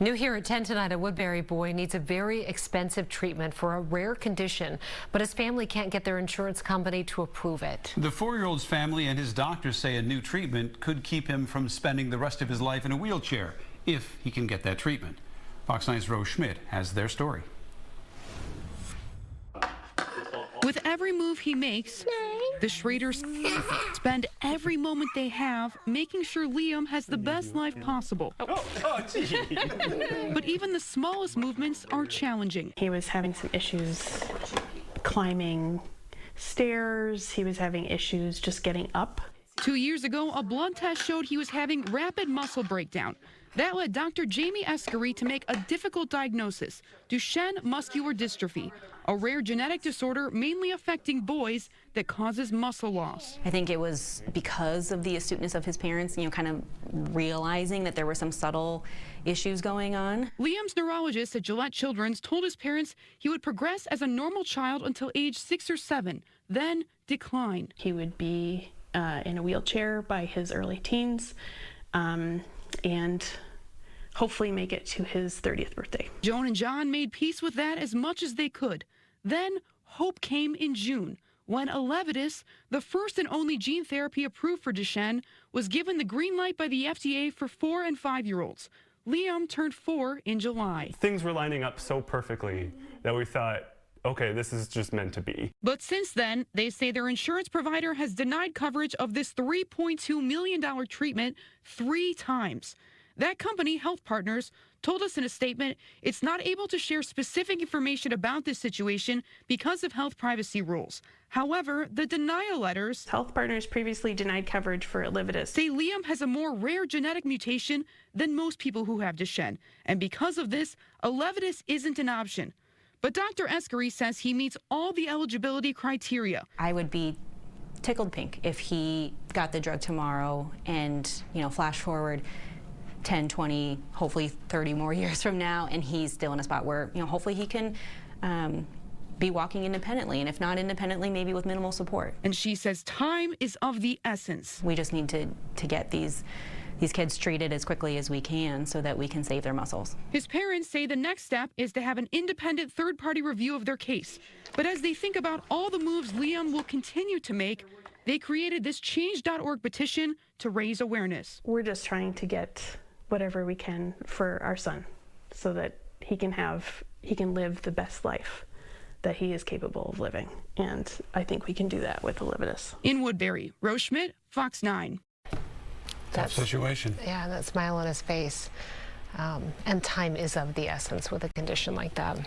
New here at 10 tonight, a Woodbury boy needs a very expensive treatment for a rare condition, but his family can't get their insurance company to approve it. The 4-year-old's family and his doctors say a new treatment could keep him from spending the rest of his life in a wheelchair, if he can get that treatment. Fox 9's Rose Schmidt has their story. With every move he makes, the Schraders spend every moment they have making sure Liam has the best life possible. But even the smallest movements are challenging. He was having some issues climbing stairs. He was having issues just getting up. 2 years ago, a blood test showed he was having rapid muscle breakdown. That led Dr. Jamie Eskery to make a difficult diagnosis, Duchenne muscular dystrophy, a rare genetic disorder mainly affecting boys that causes muscle loss. I think it was because of the astuteness of his parents, kind of realizing that there were some subtle issues going on. Liam's neurologist at Gillette Children's told his parents he would progress as a normal child until age 6 or 7, then decline. He would be in a wheelchair by his early teens, and hopefully make it to his 30th birthday. Joan and John made peace with that as much as they could. Then hope came in June, when Elevidys, the first and only gene therapy approved for Duchenne, was given the green light by the FDA for 4- and 5-year-olds. Liam turned 4 in July. Things were lining up so perfectly that we thought, okay, this is just meant to be. But since then, they say their insurance provider has denied coverage of this $3.2 million treatment 3 times. That company, Health Partners, told us in a statement it's not able to share specific information about this situation because of health privacy rules. However, the denial letters Health Partners previously denied coverage for Elevidys. Say Liam has a more rare genetic mutation than most people who have Duchenne, and because of this, Elevidys isn't an option. But Dr. Eskery says he meets all the eligibility criteria. I would be tickled pink if he got the drug tomorrow and, flash forward 10, 20, hopefully 30 more years from now, and he's still in a spot where, hopefully he can be walking independently, and if not independently, maybe with minimal support. And she says time is of the essence. We just need to get these kids treated as quickly as we can so that we can save their muscles. His parents say the next step is to have an independent third-party review of their case. But as they think about all the moves Liam will continue to make, they created this change.org petition to raise awareness. We're just trying to get whatever we can for our son so that he can live the best life that he is capable of living. And I think we can do that with Elevidys. In Woodbury, Rose Schmidt, Fox 9. Tough situation. Yeah, that smile on his face. And time is of the essence with a condition like that.